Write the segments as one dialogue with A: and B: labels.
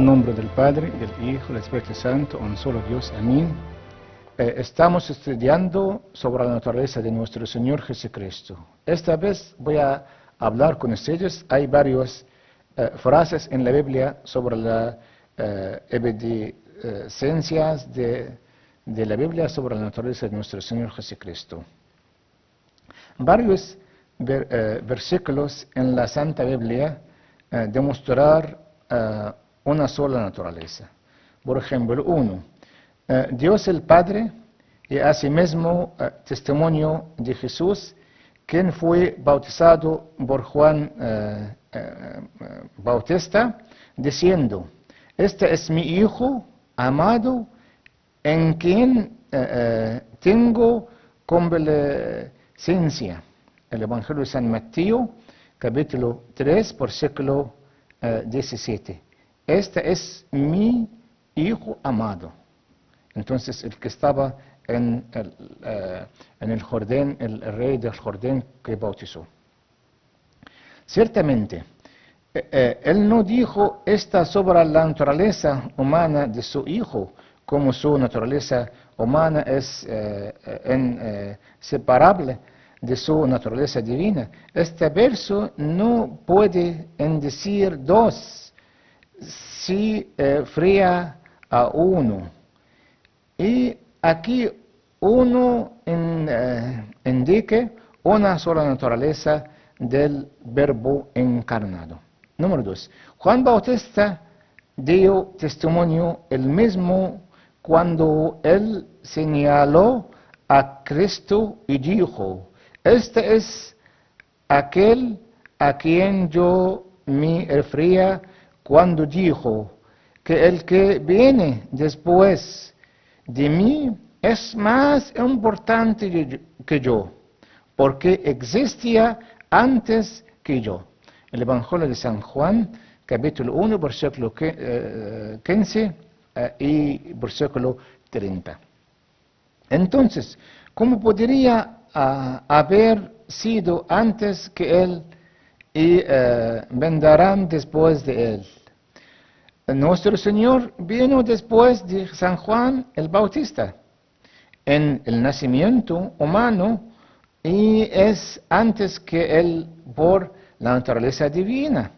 A: nombre del Padre, del Hijo, del Espíritu Santo, un solo Dios. Amén. Estamos estudiando sobre la naturaleza de nuestro Señor Jesucristo. Esta vez voy a hablar con ustedes. Hay varias frases en la Biblia sobre las evidencias de la Biblia sobre la naturaleza de nuestro Señor Jesucristo. Varios versículos en la Santa Biblia demostrar una sola naturaleza. Por ejemplo, Dios el Padre y asimismo testimonio de Jesús, quien fue bautizado por Juan Bautista, diciendo: este es mi Hijo amado, en quien tengo complacencia. El Evangelio de San Mateo, capítulo 3, versículo 17. Este es mi Hijo amado. Entonces, el que estaba en el Jordán, el rey del Jordán que bautizó. Ciertamente, él no dijo esta sobre la naturaleza humana de su Hijo, como su naturaleza humana es inseparable de su naturaleza divina. Este verso no puede decir dos, si fría a uno. Y aquí uno indica una sola naturaleza del Verbo encarnado. Número 2. Juan Bautista dio testimonio el mismo cuando él señaló a Cristo y dijo: este es aquel a quien yo me refería cuando dijo que el que viene después de mí es más importante que yo, porque existía antes que yo. El Evangelio de San Juan, capítulo 1, versículo 15 y versículo 30. Entonces, ¿cómo podría haber sido antes que él y vendrán después de él? Nuestro Señor vino después de San Juan el Bautista en el nacimiento humano y es antes que él por la naturaleza divina.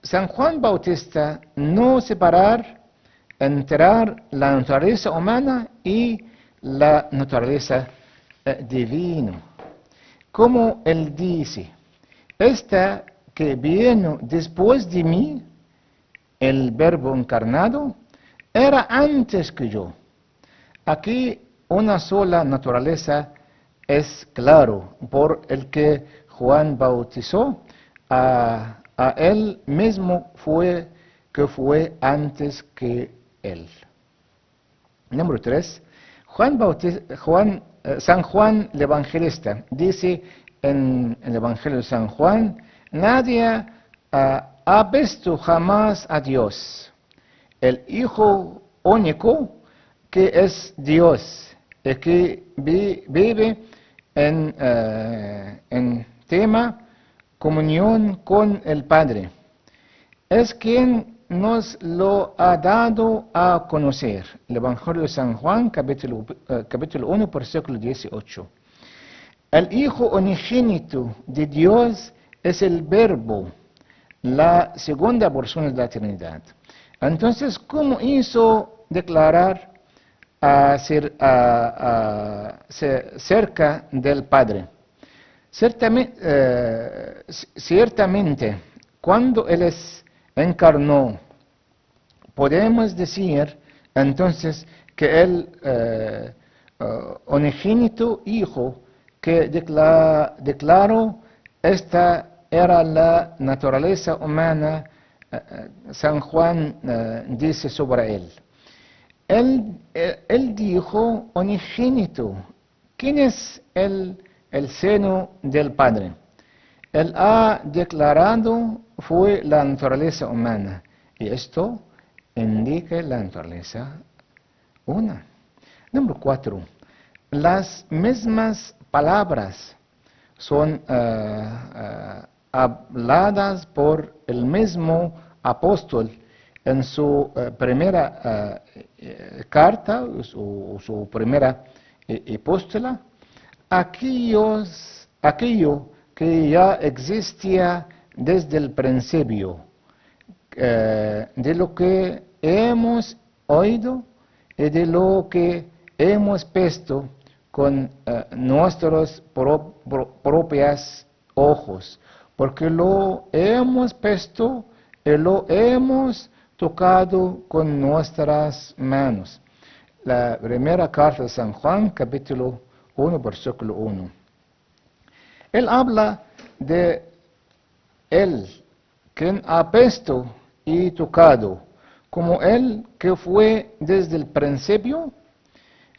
A: San Juan Bautista no separar entre la naturaleza humana y la naturaleza divina. Como él dice: esta que vino después de mí, el Verbo encarnado, era antes que yo. Aquí una sola naturaleza es claro, por el que Juan bautizó, a él mismo fue antes que él. Número 3. San Juan el Evangelista dice en el Evangelio de San Juan: nadie ha visto jamás a Dios. El Hijo único que es Dios y que vive en tema comunión con el Padre, es quien nos lo ha dado a conocer. El Evangelio de San Juan, capítulo 1, versículo 18. El Hijo unigénito de Dios es el Verbo, la segunda persona de la Trinidad. Entonces, ¿cómo hizo declarar cerca del Padre? Ciertamente, cuando Él encarnó, podemos decir entonces que el unigénito Hijo que declaró esta era la naturaleza humana, San Juan dice sobre él. Él dijo unigénito. ¿Quién es el seno del Padre? Él ha declarado fue la naturaleza humana. Y esto indica la naturaleza una. Número 4. Las mismas palabras son habladas por el mismo apóstol en su primera carta, o su primera epístola, aquello que ya existía desde el principio, de lo que hemos oído y de lo que hemos visto con nuestros propios ojos, porque lo hemos visto y lo hemos tocado con nuestras manos. La primera carta de San Juan, capítulo 1, versículo 1. Él habla de él, quien ha visto y tocado, como él que fue desde el principio,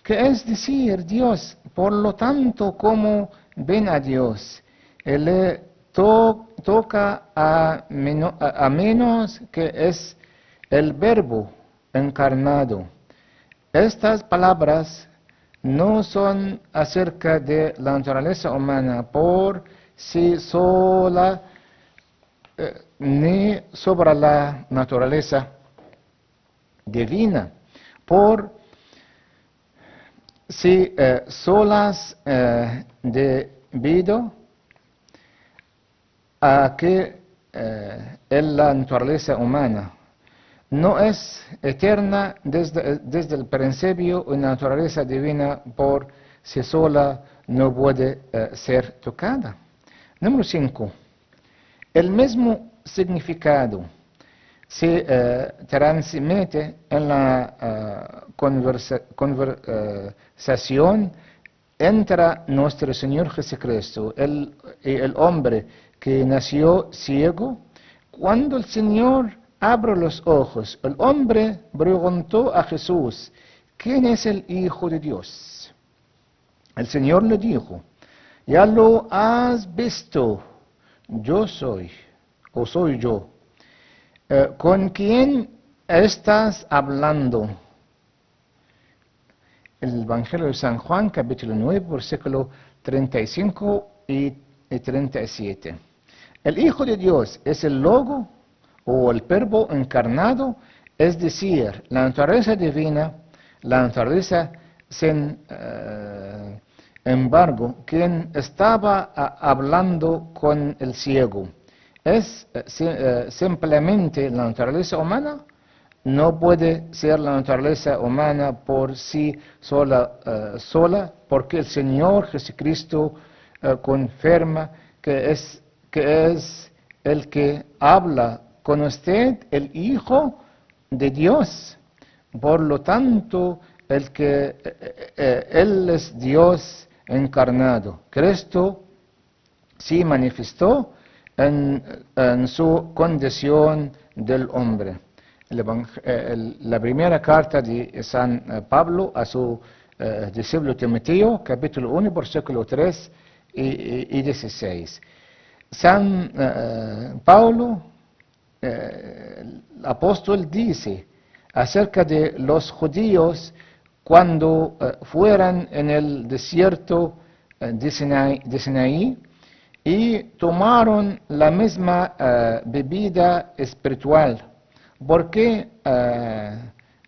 A: que es decir, Dios. Por lo tanto, como ven a Dios, él le toca a menos que es el Verbo encarnado. Estas palabras no son acerca de la naturaleza humana por sí sola, ni sobre la naturaleza divina, por sí solas, debido a que la naturaleza humana no es eterna desde el principio, y la naturaleza divina por sí sola no puede ser tocada. Número 5. El mismo significado se transmite en la conversación entre nuestro Señor Jesucristo y el hombre que nació ciego. Cuando el Señor abrió los ojos, el hombre preguntó a Jesús: ¿quién es el Hijo de Dios? El Señor le dijo: ya lo has visto, yo soy, o soy yo. ¿Con quién estás hablando? El Evangelio de San Juan, capítulo 9, versículo 35 y 37. El Hijo de Dios es el Logo, o el Verbo encarnado, es decir, la naturaleza divina, la naturaleza sin embargo, quien estaba hablando con el ciego. ¿Es simplemente la naturaleza humana? No puede ser la naturaleza humana por sí sola, porque el Señor Jesucristo confirma que es el que habla con usted, el Hijo de Dios. Por lo tanto, Él es Dios encarnado. Cristo se manifestó en su condición del hombre. La primera carta de San Pablo a su discípulo Timoteo, capítulo 1, versículo 3 y 16. San Pablo, el apóstol, dice acerca de los judíos cuando fueran en el desierto de Sinaí y tomaron la misma bebida espiritual, porque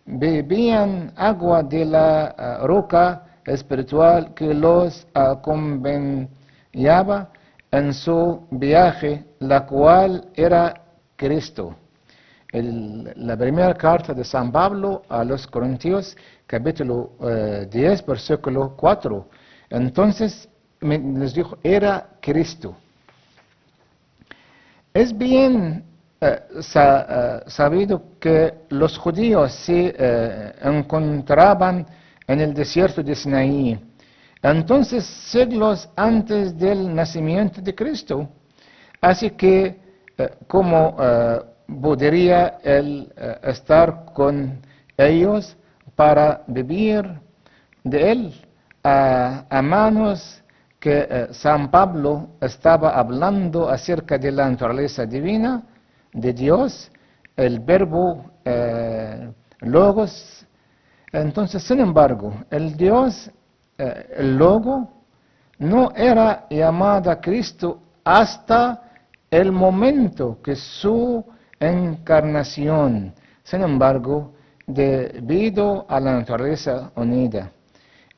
A: bebían agua de la roca espiritual que los acompañaba en su viaje, la cual era Cristo. La primera carta de San Pablo a los Corintios, capítulo 10, versículo 4. Entonces les dijo, era Cristo. Es bien sabido que los judíos se encontraban en el desierto de Sinaí, entonces siglos antes del nacimiento de Cristo. Así que, como podría él estar con ellos para vivir de él, a manos que San Pablo estaba hablando acerca de la naturaleza divina de Dios, el Verbo Logos. Entonces, sin embargo, el Dios, el Logo, no era llamado a Cristo hasta el momento que su encarnación Sin embargo, debido a la naturaleza unida,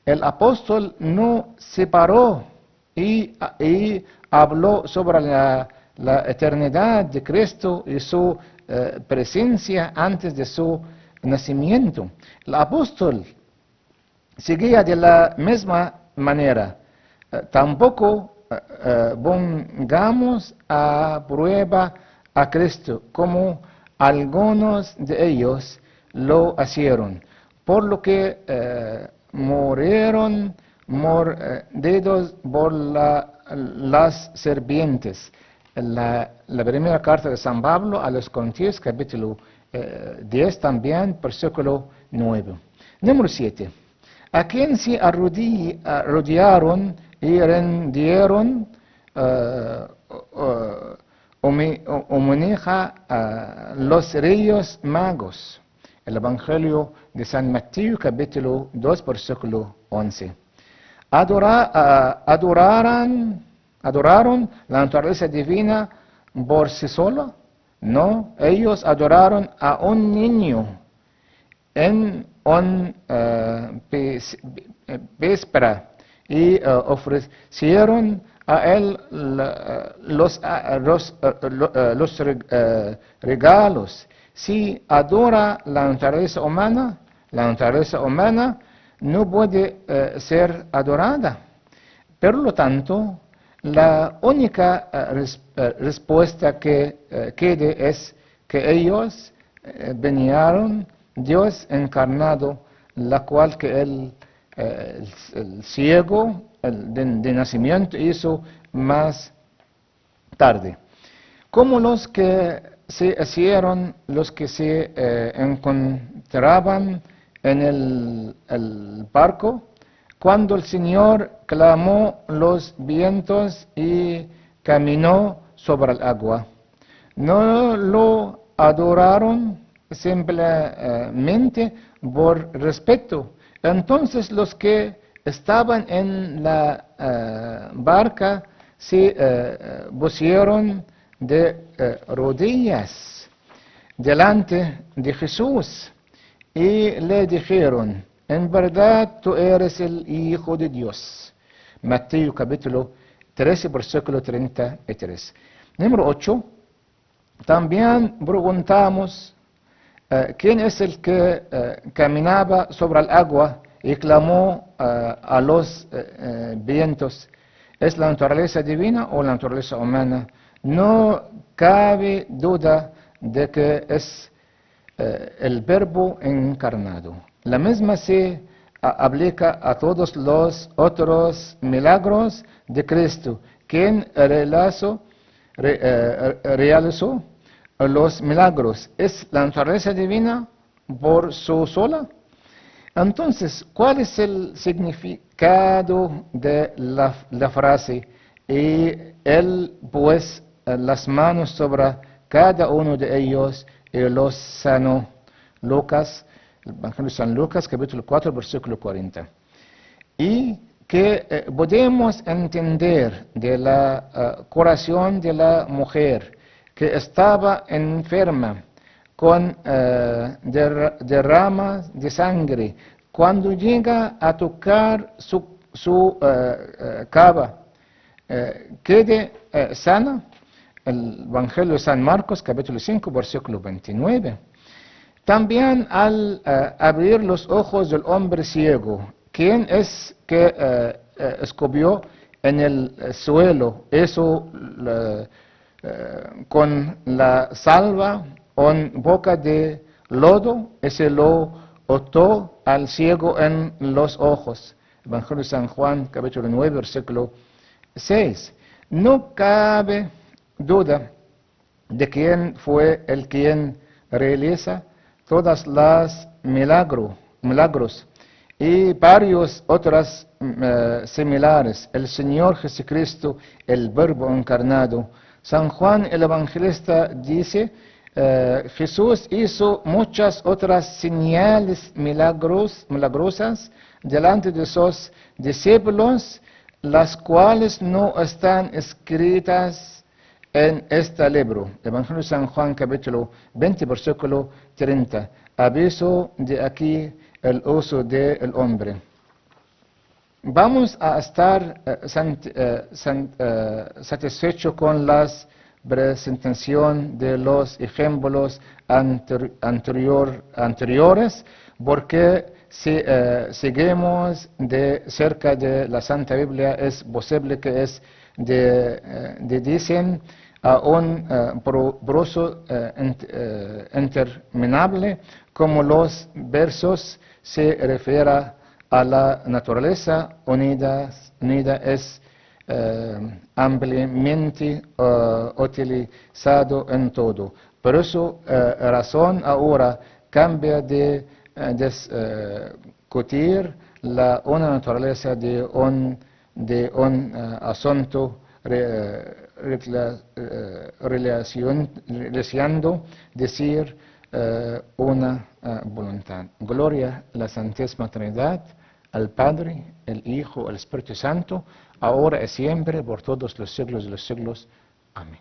A: el apóstol no separó y habló sobre la eternidad de Cristo y su presencia antes de su nacimiento. El apóstol seguía de la misma manera. Tampoco pongamos a prueba a Cristo como algunos de ellos lo hicieron, por lo que murieron mordidos por las serpientes. La primera carta de San Pablo a los Corintios, capítulo 10 también, versículo 9. Número 7. A quien se arrodillaron y rindieron homenaje a los reyes magos. El Evangelio de San Mateo, capítulo 2, versículo 11. ¿Adoraron la naturaleza divina por sí sola? No, ellos adoraron a un niño en un víspera y ofrecieron a él los regalos. Si adora la naturaleza humana no puede ser adorada. Por lo tanto, la única respuesta que quede es que ellos vinieron Dios encarnado, la cual que el ciego de nacimiento hizo más tarde. Como los que se hicieron, los que se encontraban en el barco, cuando el Señor clamó los vientos y caminó sobre el agua. No lo adoraron simplemente por respeto. Entonces los que estaban en la barca se pusieron de rodillas delante de Jesús y le dijeron: en verdad tú eres el Hijo de Dios. Mateo capítulo 13, versículo 33. Número 8. También preguntamos quién es el que caminaba sobre el agua y clamó a los vientos. ¿Es la naturaleza divina o la naturaleza humana? No cabe duda de que es el Verbo encarnado. La misma se aplica a todos los otros milagros de Cristo, quien realizó los milagros. ¿Es la naturaleza divina por su sola? Entonces, ¿cuál es el significado de la frase? Y él pues las manos sobre cada uno de ellos y los sanó. Lucas, el Evangelio de San Lucas, capítulo 4, versículo 40. Y que podemos entender de la curación de la mujer que estaba enferma con derramas de sangre, cuando llega a tocar su cava, quede sana. El Evangelio de San Marcos, capítulo 5, versículo 29. También al abrir los ojos del hombre ciego, ¿quién es que escupió en el suelo eso con la salva en boca de lodo? Ese lo otó al ciego en los ojos. Evangelio de San Juan, capítulo 9, versículo 6. No cabe duda de quién fue el quien realiza todas las milagros y varios otras similares. El Señor Jesucristo, el Verbo encarnado. San Juan el Evangelista dice: Jesús hizo muchas otras señales milagrosas delante de sus discípulos, las cuales no están escritas en este libro, Evangelio de San Juan, capítulo 20, versículo 30. Aviso de aquí el uso del hombre. Vamos a estar satisfechos con la presentación de los ejemplos anteriores, porque si seguimos de cerca de la Santa Biblia, es posible que es dicen a un proceso interminable, como los versos se refieren a la naturaleza unida es ampliamente utilizado en todo. Por eso razón ahora cambia de discutir una naturaleza de un asunto relacionando decir una voluntad. Gloria a la Santísima Trinidad, al Padre, el Hijo, el Espíritu Santo, ahora y siempre, por todos los siglos de los siglos. Amén.